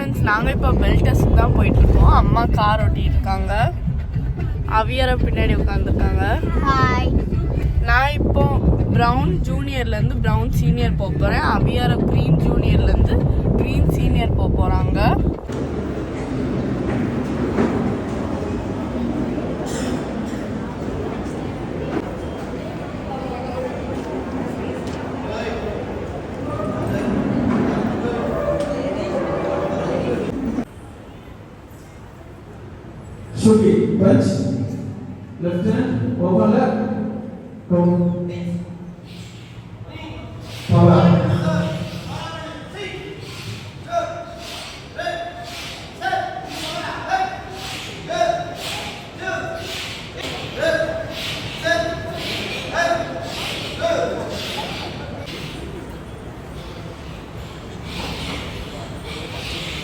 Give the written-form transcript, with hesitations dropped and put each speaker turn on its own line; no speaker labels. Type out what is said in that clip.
Friends, நாங்கள் இப்போ bell test தான் போயிட்டுருக்கோம். அம்மா கார் ஓட்டிகிட்டு இருக்காங்க. அவியரை பின்னாடி உட்காந்துருக்காங்க.
ஹாய்.
நான் இப்போ ப்ரௌன் ஜூனியர்லேருந்து ப்ரௌன் சீனியர் போக போகிறேன். அவியரை க்ரீன் ஜூனியர்லேருந்து க்ரீன் சீனியர் போக போகிறாங்க.
Should be bench, left hand, overlap, come.